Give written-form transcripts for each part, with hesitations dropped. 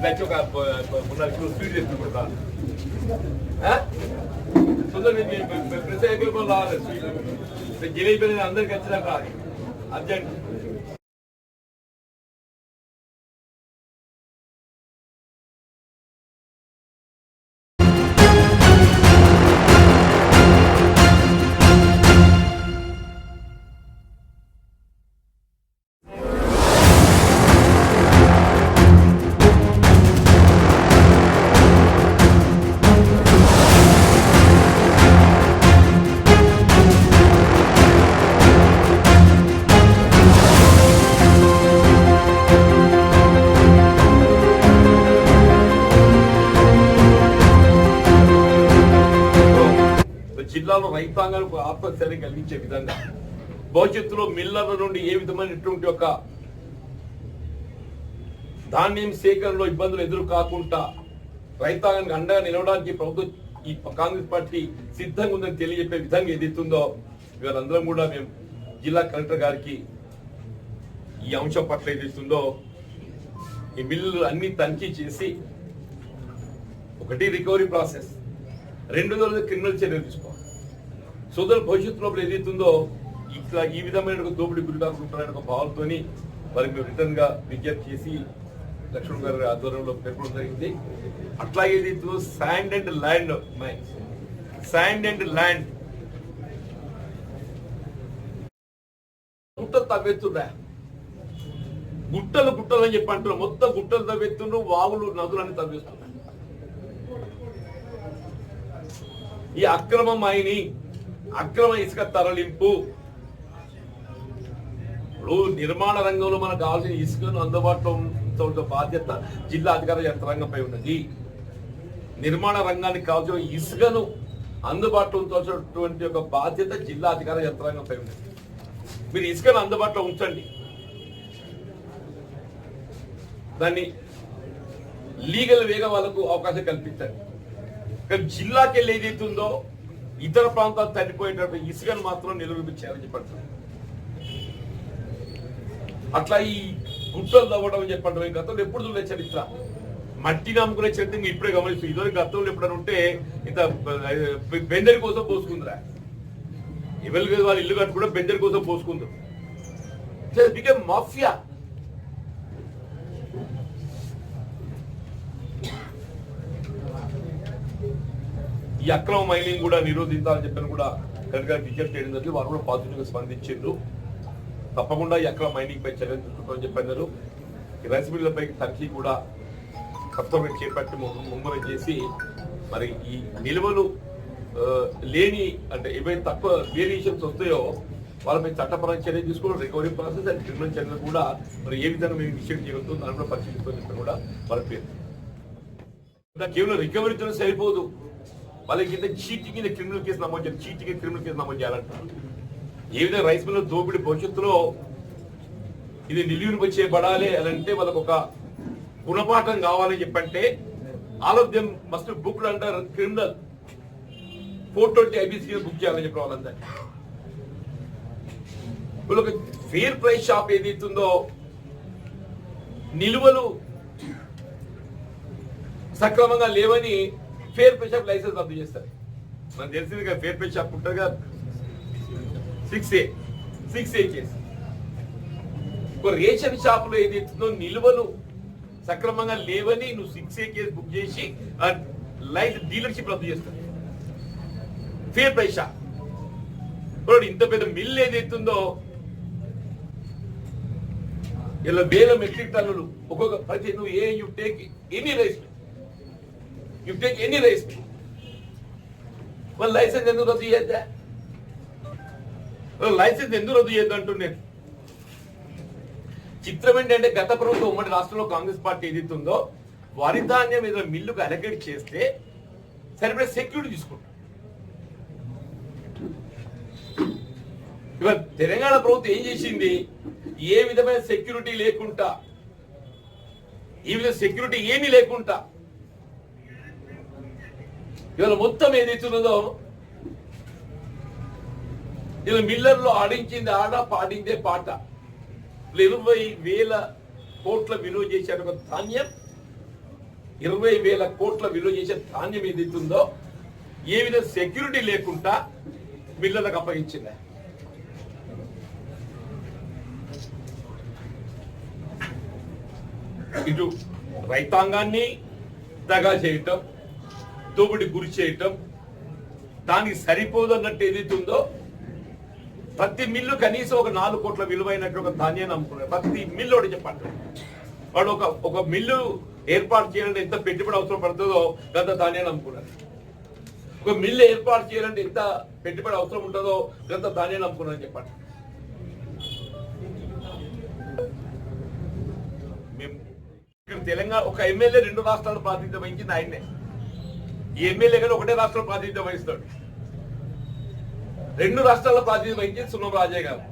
Speed తెచ్చుకుంటా ప్రతి రావాలి జిలేబీ అందరికి వచ్చినాక రాదు అర్జెంట్. జిల్లాలో రైతాంగానికి ఆత్మస్థైర్యం కలిగించే విధంగా భవిష్యత్తులో మిల్లర్ల నుండి ఏ విధమైనటువంటి ఒక ధాన్యం సేకరణలో ఇబ్బందులు ఎదురు కాకుండా రైతాంగానికి అండగా నిలవడానికి ప్రభుత్వం ఈ కాంగ్రెస్ పార్టీ సిద్ధంగా ఉందని తెలియజెప్పే విధంగా ఏదైతుందో ఇవాళ అందరం కూడా మేము జిల్లా కలెక్టర్ గారికి ఈ అంశం పట్ల ఏదైతుందో ఈ మిల్లులు అన్ని తనిఖీ చేసి ఒకటి రికవరీ ప్రాసెస్, రెండోది క్రిమినల్ చర్యలు తీసుకోవాలి. సోదరు భవిష్యత్తులో ఏదైతుందో ఇట్లా ఈ విధమైన దోపిడీ గురి కాకుంటున్న ఒక భావంతో వారికి మేము రిటర్న్ గా విజ్ఞప్తి చేసి లక్ష్మణ్ గారి ఆధ్వర్యంలో పేర్కొనడం జరిగింది. అట్లాగే ఏదైతుందో శాండ్ అండ్ ల్యాండ్ గుట్టలు తవ్వెత్తుండ్రా, గుట్టలు అని చెప్పి అంటున్నారు. మొత్తం గుట్టలు తవ్వెత్తుండ్రు, వాగులు నదులన్నీ తవ్వేస్తున్నారు. ఈ అక్రమ మైనింగ్, అక్రమ ఇసుక తరలింపు, ఇప్పుడు నిర్మాణ రంగంలో మనకు కావాల్సిన ఇసుకను అందుబాటులో ఉంచే బాధ్యత జిల్లా అధికార యంత్రాంగంపై ఉన్నది. నిర్మాణ రంగానికి కావాల్సిన ఇసుకను అందుబాటులో ఉంచాల్సినటువంటి ఒక బాధ్యత జిల్లా అధికార యంత్రాంగంపై ఉన్నది. మీరు ఇసుకను అందుబాటులో ఉంచండి, దాన్ని లీగల్ వేగా వాళ్ళకు అవకాశం కల్పించండి. కానీ జిల్లాకి వెళ్ళి ఏదైతుందో ఇతర ప్రాంతాలు తగ్గిపోయేటప్పుడు ఇసుకను మాత్రం నిరూపించాలని చెప్పండి. అట్లా ఈ గుట్టలు తవ్వడం చెప్పండి. గతంలో ఎప్పుడు చూడలేదు చరిత్ర, మట్టిని అమ్ముకునే చరిత్ర ఇప్పుడే గమనిస్తుంది. ఇదివరకు గతంలో ఎప్పుడైనా ఉంటే ఇంత బెందరి కోసం పోసుకుందిరా, ఎవరికి వాళ్ళు ఇల్లు కట్టుకుంటే బెందరి కోసం పోసుకుందాం. Became mafia. ఈ అక్రమ మైనింగ్ కూడా నిరోధించాలని చెప్పని కూడా కరెక్ట్గా విజ్ఞప్తి చేయడం జరిగింది. వారు కూడా పాజిటివ్ గా స్పందించారు. తప్పకుండా ఈ అక్రమ మైనింగ్ పై చర్యలు తీసుకుంటామని చెప్పన్నారు. ఈ రైస్ మిల్లపై తనిఖీ కూడా కర్తవ్యం చేపట్టి ముమ్మరం చేసి మరి ఈ నిల్వలు లేని అంటే ఏవైతే తక్కువ వేరియేషన్స్ వస్తాయో వాళ్ళపై చట్టపరమైన చర్య తీసుకోవడం, రికవరీ ప్రాసెస్ అండ్ క్రిమినల్ చర్యలు కూడా మరి ఏ విధంగా మేము ఇనిషియేట్ చేయగలుగుతాం దాన్ని కూడా పరిశీలిస్తామని కూడా వాళ్ళ పేరు. కేవలం రికవరీతో సరిపోదు, వాళ్ళకి చీటింగ్ క్రిమినల్ కేసు నమోదు చేయాలి, చీటింగ్ క్రిమినల్ కేసు నమోదు చేయాలంటారు. ఏ విధంగా రైస్ మిల్ దోపిడీ భవిష్యత్తులో ఇది నిలువురు చేయబడాలి అని అంటే వాళ్ళకు ఒక గుణపాఠం కావాలని చెప్పంటే all of them must book under criminal 420 IPC book చేయాలని చెప్పి వాళ్ళందరూ. వీళ్ళకి ఫెయిర్ ప్రైస్ షాప్ ఏదైతుందో నిలువలు సక్రమంగా లేవని ఫేర్ పే షాప్ లైసెన్స్ రద్దు చేస్తారు. మనకు తెలిసింది కదా, ఫేర్ పే షాప్ ఉంటుంది కదా 6A కేసు. ఒక రేషన్ షాపులో ఏదైతుందో నిల్వలు సక్రమంగా లేవని నువ్వు 6A కేసు బుక్ చేసి లైసెన్స్ డీలర్షిప్ రద్దు చేస్తారు. ఫేర్ ప్రైస్ షాప్ ఇంత పెద్ద మిల్ ఏదైతుందో ఇలా వేల మెట్రిక్ టన్నులు ఒక్కొక్క ప్రతి నువ్వు you take any rice, you take any rice, మరి లైసెన్స్ ఎందుకు రద్దు చేయద్దా? లైసెన్స్ ఎందుకు రద్దు చేయద్దు అంటున్నాను. చిత్రం ఏంటంటే గత ప్రభుత్వం ఉమ్మడి రాష్ట్రంలో కాంగ్రెస్ పార్టీ ఏదైతుందో వరి ధాన్యం ఏదో మిల్లుకు అలకేట్ చేస్తే సరిపడే సెక్యూరిటీ తీసుకుంటారు. ఇవాళ తెలంగాణ ప్రభుత్వం ఏం చేసింది, ఏ విధమైన సెక్యూరిటీ లేకుండా, ఈ విధంగా సెక్యూరిటీ ఏమీ లేకుండా ఇవాళ మొత్తం ఏదైతున్నదో ఇలా మిల్లర్లో ఆడించింది ఆడ, పాడిందే పాట. 20,000 కోట్ల విలువ చేశారు ఒక ధాన్యం 20,000 కోట్ల విలువ చేసే ధాన్యం ఏదైతుందో ఏ విధంగా సెక్యూరిటీ లేకుండా మిల్లర్లకు అప్పగించింది. ఇటు రైతాంగాన్ని దగా చేయటం, దోపిడి గురి చేయటం, దానికి సరిపోదన్నట్టు ఏదైతే ఉందో ప్రతి మిల్లు కనీసం ఒక 4 కోట్ల విలువైనట్టు ఒక ధాన్యాన్ని అమ్ముకున్నారు. ప్రతి మిల్లు ఒకటి చెప్పండి, వాడు ఒక మిల్లు ఏర్పాటు చేయాలంటే ఎంత పెట్టుబడి అవసరం పడుతుందో గత ధాన్యాన్ని అమ్ముకున్నారు. ఒక మిల్లు ఏర్పాటు చేయాలంటే ఎంత పెట్టుబడి అవసరం ఉంటుందో గత ధాన్యాన్ని అమ్ముకున్నారని చెప్పండి. మేము ఇక్కడ తెలంగాణ ఒక ఎమ్మెల్యే 2 రాష్ట్రాల ప్రాతినిధ్యం వహించింది ఆయనే. ఈ ఎమ్మెల్యే కానీ ఒకటే రాష్ట్రం ప్రాతినిధ్యం వహిస్తాడు. 2 రాష్ట్రాల ప్రాతినిధ్యం వహించింది సున్నం రాజయ్య గారు.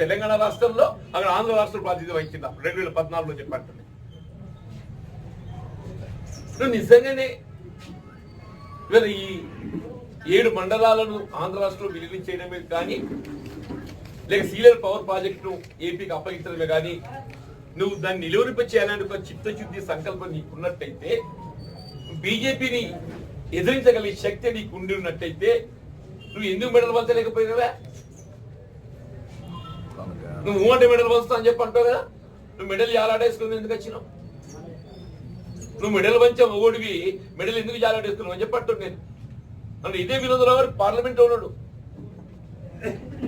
తెలంగాణ రాష్ట్రంలో అక్కడ ఆంధ్ర రాష్ట్రం ప్రాతినిధ్యం వహించింది 2014లో చెప్పండి. నిజంగానే ఈ 7 మండలాలను ఆంధ్ర రాష్ట్రంలో విలీనం చేయడమే కానీ లేక సీరియల్ పవర్ ప్రాజెక్టును ఏపీకి అప్పగించడమే కానీ నువ్వు దాన్ని నిలువరింప చేయాలని ఒక చిత్తశుద్ధి సంకల్పం నీకున్నట్టయితే, బీజేపీని ఎదిరించగలిగే శక్తి నీకు ఉండి ఉన్నట్టయితే నువ్వు ఎందుకు మెడల్ పంచలేకపోయినావా? నువ్వు అంటే మెడల్ పంచుతా అని చెప్పి అంటావు కదా. నువ్వు మెడల్ జాలాడేసుకుని ఎందుకు వచ్చినావు? నువ్వు మెడల్ పంచా ఓడివి, మెడల్ ఎందుకు జాలాడేసుకున్నావు అని చెప్పట్టు నేను అంటే ఇదే వినోదరావు గారు పార్లమెంట్ ఉన్నాడు.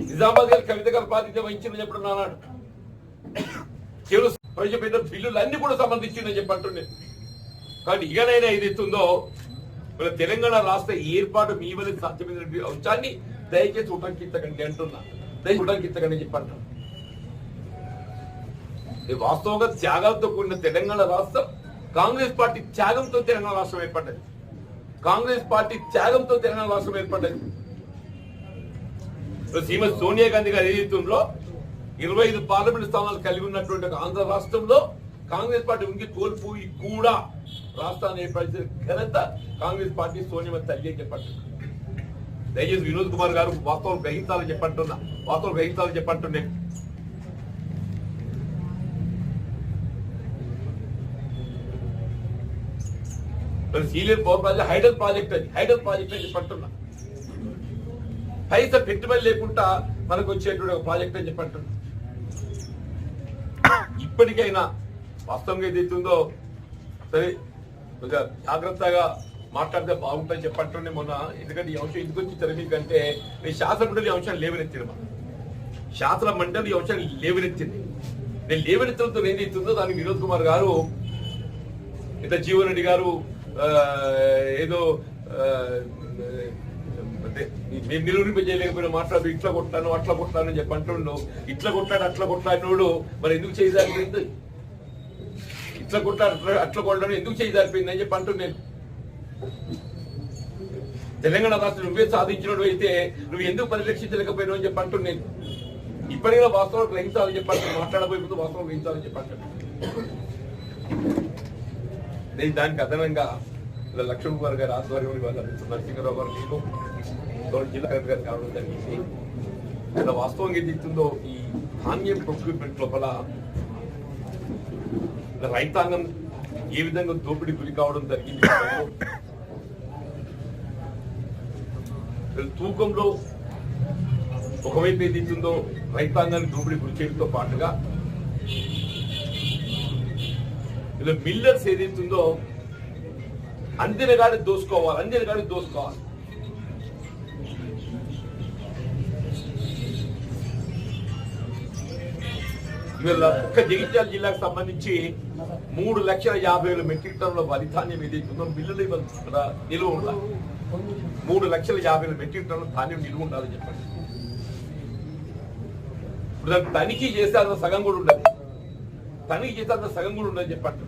నిజామాబాద్ గారి కవిత గారు ప్రాతినిధ్యం వహించిందని చెప్పడం అన్నాడు. కేవలం ప్రవేశపెట్టిన బిల్లులు అన్ని కూడా సంబంధించిందని చెప్పి అంటుండే. కాబట్టి ఇకనైనా ఏదైతుందో మన తెలంగాణ రాష్ట్ర ఏర్పాటు మీ వల్ల సాధ్యమైన అంశాన్ని దయచేసి ఉటంకించకండి అంటున్నా. దయచేసి ఉటంకించకండి చెప్పంటున్నా. వాస్తవంగా త్యాగాలతో కూడిన తెలంగాణ రాష్ట్రం కాంగ్రెస్ పార్టీ త్యాగంతో తెలంగాణ రాష్ట్రం ఏర్పడ్డది. కాంగ్రెస్ పార్టీ త్యాగంతో తెలంగాణ రాష్ట్రం ఏర్పడ్డది. శ్రీమతి సోనియా గాంధీ గారి ఏదైతుందో 25 పార్లమెంట్ స్థానాలు కలిగి ఉన్నటువంటి ఆంధ్ర రాష్ట్రంలో కాంగ్రెస్ పార్టీ ఉంగి కోల్పోయి కూడా రాష్ట్రాన్ని ఏర్పరిచిన ఘనత కాంగ్రెస్ పార్టీ సోనియా తల్లి అని చెప్పండి. దయచేసి వినోద్ కుమార్ గారు వాస్తవం గ్రహించాలని చెప్పంటున్నా. వాస్తవం గ్రహించాలని చెప్పంటుండే. Senior power project hydel project అని చెప్పంటున్నా. పైసా పెట్టుబడి లేకుండా మనకు వచ్చేటువంటి ఒక ప్రాజెక్ట్ అని చెప్పంటున్నా. ఇప్పటికైనా వాస్తవంగా ఏదైతుందో సరే కొంచెం జాగ్రత్తగా మాట్లాడితే బాగుంటుందని చెప్పంటుండే మొన్న. ఎందుకంటే ఈ అంశం ఎందుకు వచ్చి తెరమీకంటే నేను శాసన మండలి అంశాన్ని లేవనెత్తిన శాసన మండలి ఈ అంశాన్ని లేవనెత్తింది. నేను లేవనెత్తడంతో ఏదైతుందో దానికి వినోద్ కుమార్ గారు ఇట్లా జీవన్ రెడ్డి గారు ఏదో మేము నిరూపింప చేయలేకపోయినా మాట్లాడు ఇట్లా కొట్టాను అట్లా కొట్టాను అని చెప్పి అంటుండు. ఇట్లా కొట్టాడు అట్లా కొట్లాడినోడు మరి ఎందుకు చేయదారిపోయింది? ఇట్లా కొట్టాడు అట్లా కొట్టాడు ఎందుకు చేయదారిపోయింది అని చెప్పి అంటున్నాను నేను. తెలంగాణ రాష్ట్రం నువ్వే సాధించినోడు అయితే నువ్వు ఎందుకు పరిరక్షించలేకపోయినావు అని చెప్పి అంటున్నాను. ఇప్పటికైనా వాస్తవం గ్రహించాలని చెప్పంటాను. మాట్లాడబోయే వాస్తవం గ్రహించాలని చెప్పంటాను. నేను దానికి అదనంగా లక్ష్మణ్ కుమార్ గారి ఆధ్వర్యంలో వాళ్ళ నరసింహరావు గారు నేను జిల్లా కలెక్టర్ గారు కావడం జరిగింది. ఇలా వాస్తవంగా ఏదైతుందో ఈ ధాన్యం ప్రొక్యూర్మెంట్ లోపల రైతాంగం ఏ విధంగా దోపిడీ గురి కావడం జరిగింది. తూకంలో ఒకవైపు ఏదైతుందో రైతాంగాన్ని దోపిడీ గురి చేయడంతో పాటుగా ఇలా మిల్లర్స్ ఏదైతుందో అందినగాడి దోసుకోవాలి. ఇవాళ ఒక్క జగిత్యాల జిల్లాకు సంబంధించి 3,50,000 మెట్రిక్ టన్నుల వరి ధాన్యం ఏదైతుందో మిల్లులు నిలువ ఉండాలి. 3,50,000 మెట్రిక్ టన్నుల ధాన్యం నిలువ ఉండాలని చెప్పండి. ఇప్పుడు దాన్ని తనిఖీ చేస్తే అంత సగం కూడా ఉండదు. చెప్పండి.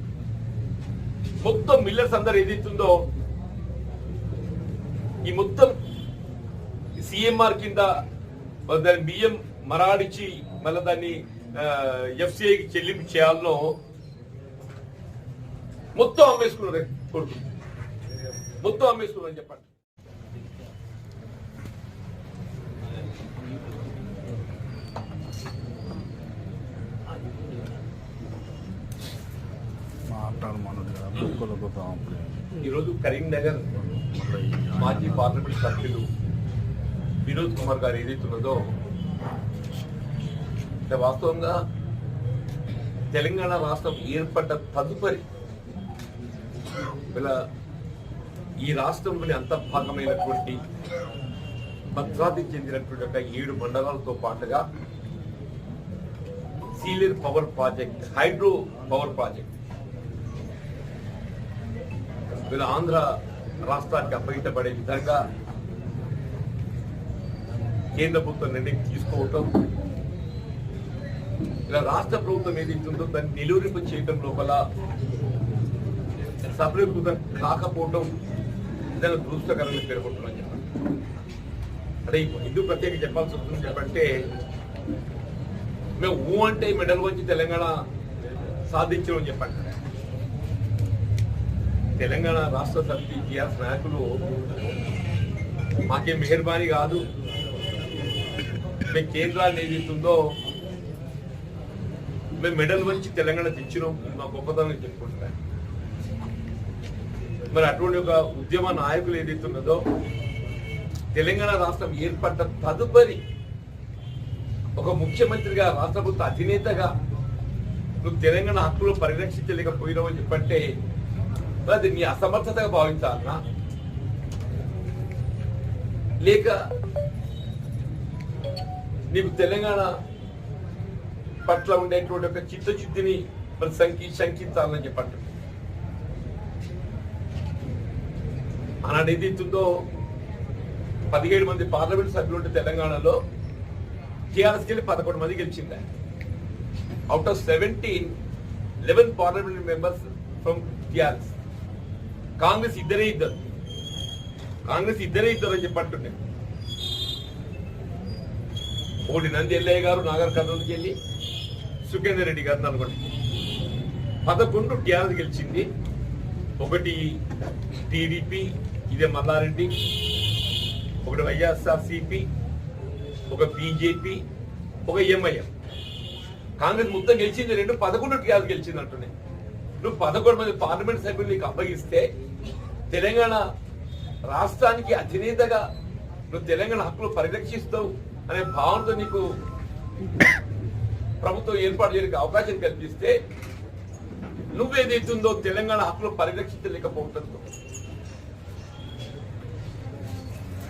మొత్తం మిల్లర్స్ అందరు ఏదైతుందో ఈ మొత్తం సిఎంఆర్ కింద దాని బియ్యం మరాడిచి మళ్ళీ దాన్ని ఎఫ్సిఐకి చెల్లింపు చేయాలనో మొత్తం అమ్మేసుకున్నారు. కొడుకు మొత్తం అమ్మేసుకున్నారు చెప్పండి. ఈరోజు కరీంనగర్ మాజీ పార్లమెంట్ సభ్యులు వినోద్ కుమార్ గారు ఏదైతున్నదో వాస్తవంగా తెలంగాణ రాష్ట్రం ఏర్పడ్డ తదుపరి ఈ రాష్ట్రంలోని అంతర్భాగమైనటువంటి భద్రాద్రి చెందినటువంటి ఒక 7 మండలాలతో పాటుగా Sileru power project, hydro power project Andhra రాష్ట్రానికి అప్పగించబడే విధంగా కేంద్ర ప్రభుత్వం నిర్ణయం తీసుకోవటం, ఇలా రాష్ట్ర ప్రభుత్వం ఏదైతుందో దాన్ని నిలువరింపు చేయడం లోపల సఫలీకృతం కాకపోవటం దాని దురదృష్టకరంగా పేర్కొంటున్నాను చెప్పండి. అంటే ఎందుకు ప్రత్యేకంగా చెప్పాల్సి వస్తుంది చెప్పంటే, మేము అంటే మెడల్ వచ్చి తెలంగాణ సాధించడం చెప్పండి. తెలంగాణ రాష్ట్ర సమితి టీఆర్ఎస్ నాయకులు మాకేం మెహర్బానీ కాదు, మేము కేంద్రాన్ని ఏదైతుందో మేము మెడల్ వచ్చి తెలంగాణ తెచ్చినాం, మా గొప్పతనం చెప్పుకుంటున్నాం. మరి అటువంటి ఒక ఉద్యమ నాయకులు ఏదైతున్నదో తెలంగాణ రాష్ట్రం ఏర్పడ్డ తదుపరి ఒక ముఖ్యమంత్రిగా, రాష్ట్ర ప్రభుత్వ అధినేతగా నువ్వు తెలంగాణ హక్కులు పరిరక్షించలేకపోయినావు అని చెప్పంటే అది నీ అసమర్థతగా భావించాలనా, లేక నీకు తెలంగాణ పట్ల ఉండేటువంటి ఒక చిత్తశుద్ధిని మరి శంకించాలని చెప్పండి. ఆనాడు ఏదైతుందో 17 మంది పార్లమెంట్ సభ్యులు ఉంటే తెలంగాణలో టీఆర్ఎస్కి వెళ్ళి 11 మంది గెలిచింది. Out of 11 parliament members from TRS. Congress ఇద్దరే ఇద్దరు అని చెప్పంటుండే. ఒకటి నంది ఎల్లయ్య గారు నాగర్ కర్నూలుకి వెళ్ళి, సుఖేందర్ రెడ్డి గారు నల్గొండ. 11 టీఆర్ఎస్ గెలిచింది, ఒకటి టీడీపీ, ఇదే మల్లారెడ్డి, ఒకటి వైఎస్ఆర్సీపీ, ఒక బీజేపీ, ఒక ఎంఐఎం. కాంగ్రెస్ మొత్తం గెలిచింది 11 టీఆర్ఎస్ గెలిచింది అంటున్నాయి. నువ్వు 11 మంది పార్లమెంట్ సభ్యులు నీకు అప్పగిస్తే తెలంగాణ రాష్ట్రానికి అధినేతగా నువ్వు తెలంగాణ హక్కులు పరిరక్షిస్తావు అనే భావనతో నీకు ప్రభుత్వం ఏర్పాటు చేయడానికి అవకాశం కల్పిస్తే నువ్వేదైతుందో తెలంగాణ హక్కులు పరిరక్షించలేకపోతుందో.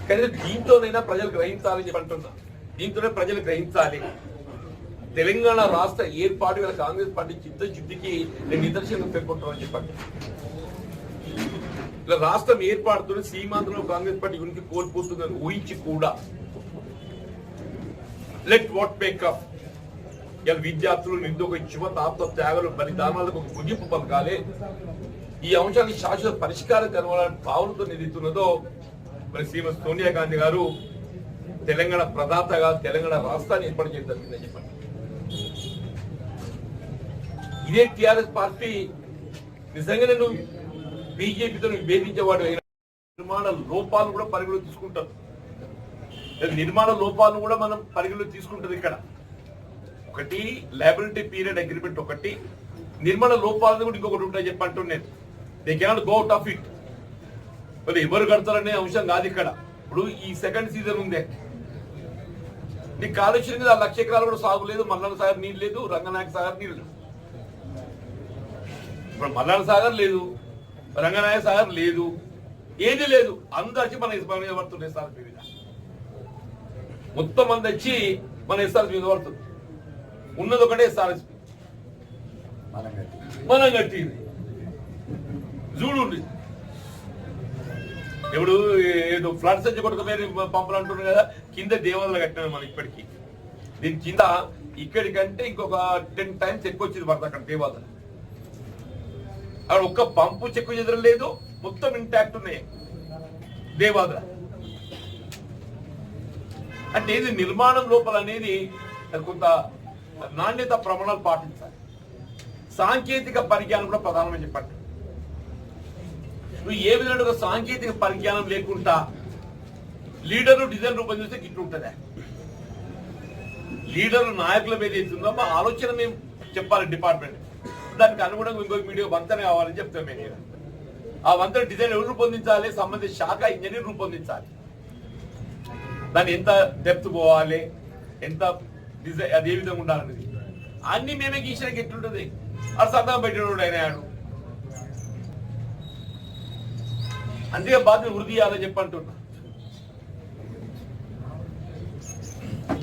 కానీ దీంతోనైనా ప్రజలు గ్రహించాలని చెప్పంటున్నా. దీంతోనే ప్రజలు గ్రహించాలి. తెలంగాణ రాష్ట్ర ఏర్పాటు గల కాంగ్రెస్ పార్టీ చిత్తశుద్ధికి నేను నిదర్శనం పేర్కొంటామని చెప్పండి. ఇలా రాష్ట్రం ఏర్పాటుతో సీమాంధ్రంలో కాంగ్రెస్ పార్టీ ఉనికి కోల్పోతుందని ఊహించి కూడా లెట్ వాట్ మేకప్ ఇలా విద్యార్థులు, నిరుద్యోగ యువత, ఆత్మ త్యాగాలు, బలిదానాలకు ఒక ముగింపు పలకాలి. ఈ అంశానికి శాశ్వత పరిష్కారం కనుగొనాలని భావనతో నిలుతున్నదో మరి శ్రీమతి సోనియా గాంధీ గారు తెలంగాణ ప్రదాతగా తెలంగాణ రాష్ట్రాన్ని ఏర్పాటు చేయదని చెప్పండి. ఇదే టిఆర్ఎస్ పార్టీ నిజంగానే నువ్వు బీజేపీతో విభేదించేవాడు అయినా నిర్మాణ లోపాలను కూడా పరిగణలో తీసుకుంటారు. నిర్మాణ లోపాలను కూడా మనం పరిగణలో తీసుకుంటుంది. ఇక్కడ ఒకటి లయబిలిటీ పీరియడ్ అగ్రిమెంట్, ఒకటి నిర్మాణ లోపాలను కూడా ఇంకొకటి ఉంటాయి చెప్పంటూ నేను. They cannot go out of it. మరి ఎవరు కడతారనే అంశం కాదు ఇక్కడ. ఇప్పుడు ఈ సెకండ్ సీజన్ ఉందే, నీకు కాళేశ్వరం మీద 1,00,000 ఎకరాలు కూడా సాగు లేదు, మల్లన్న సాగర్ నీళ్ళు లేదు, రంగనాయక సాగర్ నీళ్ళు లేదు. ఇప్పుడు మల్లన్న సాగర్ లేదు, రంగనాయక సాగర్ లేదు, ఏది లేదు. అందరూ వచ్చి మన మీద పడుతుంది ఎస్ఆర్పి మీద. మొత్తం మంది వచ్చి మన ఎస్ఆర్పి మీద పడుతుంది. ఉన్నది ఒకటే ఎస్ఆర్ఎస్పి, మనం కట్టింది చూడు. ఇప్పుడు ఏదో ఫ్లడ్స్ వచ్చి కొట్టుకుపోయి పంపులు అంటున్నారు కదా, కింద దేవాలయాలు కట్టినారు మనం ఇప్పటికీ. దీని కింద ఇక్కడికంటే ఇంకొక 10 times ఎక్కువ వచ్చింది పడుతుంది అక్కడ దేవాలయాలు. అక్కడ ఒక్క పంపు చెక్కు చెదరం లేదు, మొత్తం ఇంటాక్ట్ ఉన్నాయి దేవాలయాలు. అంటే ఇది నిర్మాణం లోపల అనేది కొంత నాణ్యత ప్రమాణాలు పాటించాలి. సాంకేతిక పరిజ్ఞానం కూడా ప్రధానమని చెప్పండి. నువ్వు ఏ విధంగా సాంకేతిక పరిజ్ఞానం లేకుండా లీడర్లు డిజైన్ రూపొందిస్తే గిట్టు ఉంటుందా? లీడర్లు నాయకుల మీద ఏతుందో మా ఆలోచన మేము చెప్పాలి డిపార్ట్మెంట్. దానికి అనుగుణంగా ఇంకొక మీడియా వంతెన కావాలని చెప్తాం మేము. ఆ వంతెన డిజైన్ ఎవరు రూపొందించాలి? సంబంధిత శాఖ ఇంజనీర్ రూపొందించాలి. దాన్ని ఎంత డెప్త్ పోవాలి, ఎంత డిజైన్, అది ఏ విధంగా ఉండాలనేది అన్ని మేమే గీసినాక ఎట్లుంటది? అది సంతకం పెట్టినోడు అయినాడు. అందుకే బాధ్యత వృద్ధి చేయాలని చెప్పంటున్నా.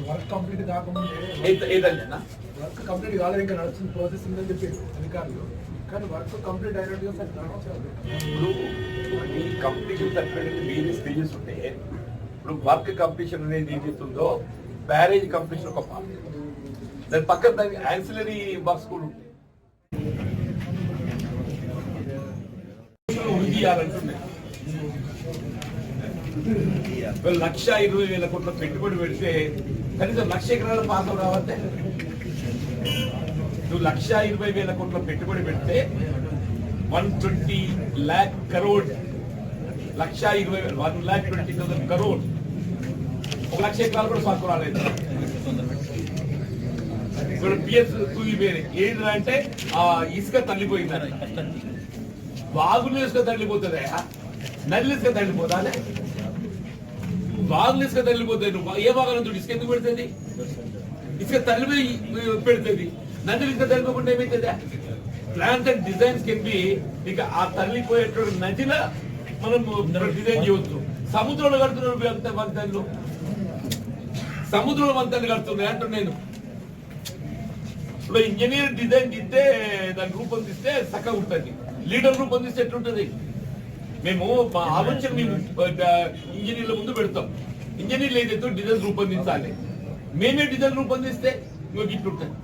వర్క్ కంప్లీట్ కాకముందే ఏదన్నా వర్క్ కంప్లీట్ కాలేదు, ఇంకా నడుస్తుంది, ప్రాసెస్ ఉందని చెప్పారు అధికారులు. కానీ వర్క్ కంప్లీట్ అయినట్టుగా ఇప్పుడు ఈ కంప్లీషన్ సర్టిఫికేట్ వేరే స్టేజెస్ ఉంటే, ఇప్పుడు వర్క్ కంప్లీషన్ అనేది ఏదైతుందో బ్యారేజ్ కంప్లీషన్ ఒక పార్ట్, దాని పక్కన దానికి యాన్సిలరీ వర్క్స్ కూడా ఉంటాయి. వృద్ధి చేయాలంటున్నాయి. 1,20,000 కోట్ల పెట్టుబడి పెడితే కనీసం 1,00,000 ఎకరాల పాసం రావద్దే. నువ్వు 1,20,000 కోట్ల పెట్టుబడి పెడితే 120 lakh crore, 1,20,000 crore, 1,00,000 ఎకరాలు కూడా సాకు రాలేదు. ఇప్పుడు పిఎస్ కూలిపోయినాయి. ఏంటంటే ఆ ఇసుక తల్లిపోయిందని. వాగులు ఇసుక తల్లిపోతుంది, నల్లి ఇసుక తల్లిపోతా? వాగులు ఇసుక తల్లిపోతుంది. నువ్వు ఏ వాగనంతుడు ఇసుక ఎందుకు పెడుతుంది? ఇసుక తల్లిపోయి పెడుతుంది. నల్లి ఇసుక తల్లిపోకుండా ఏమైతుందా? Plans and designs can be, ఇక ఆ తల్లిపోయేటువంటి నదిలో మనం డిజైన్ చేయవచ్చు. సముద్రంలో కడుతున్నారు వంతెనలు, సముద్రంలో వంతెనలు కడుతున్నాయి అంటున్నా నేను. ఇప్పుడు ఇంజనీర్ డిజైన్ ఇస్తే, దాన్ని రూపొందిస్తే చక్కగా ఉంటుంది. లీడర్ రూపొందిస్తే ఎట్లుంటది? మేము మా ఆలోచన మేము ఇంజనీర్ల ముందు పెడతాం. ఇంజనీర్లు ఏదైతే డిజైన్ రూపొందించాలి, మేమే డిజైన్ రూపొందిస్తే నువ్వు ఇట్లుంటుంది.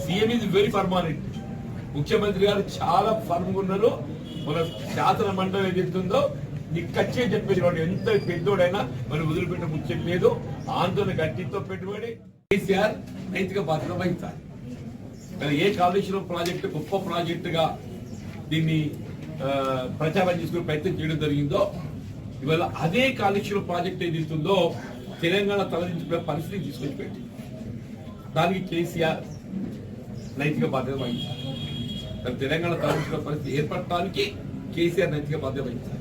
CM is very permanent. ముఖ్యమంత్రి గారు చాలా ఫర్మ్ ఉన్నారు. మన శాసన మండలి ఏదైతుందో నీకు ఖచ్చితంగా చెప్పేది, వాడు ఎంత పెద్దోడైనా మనం వదిలిపెట్టే ముచ్చట లేదు. ఆందోళన గట్టితో పెట్టుబడి కేసీఆర్ నైతిక బాధ్యత వహించాలి. ఏ కాళేశ్వరం ప్రాజెక్టు గొప్ప ప్రాజెక్టుగా దీన్ని ప్రచారం చేసుకునే ప్రయత్నం చేయడం జరిగిందో, ఇవాళ అదే కాళేశ్వరం ప్రాజెక్ట్ ఏదైతుందో తెలంగాణ తలదించుకునే పరిస్థితికి తీసుకొచ్చి పెట్టి, దానికి కేసీఆర్ నైతిక బాధ్యత వహించాలి. తెలంగాణ తలదించుకునే పరిస్థితి ఏర్పడటానికి కేసీఆర్ నైతిక బాధ్యత వహించాలి.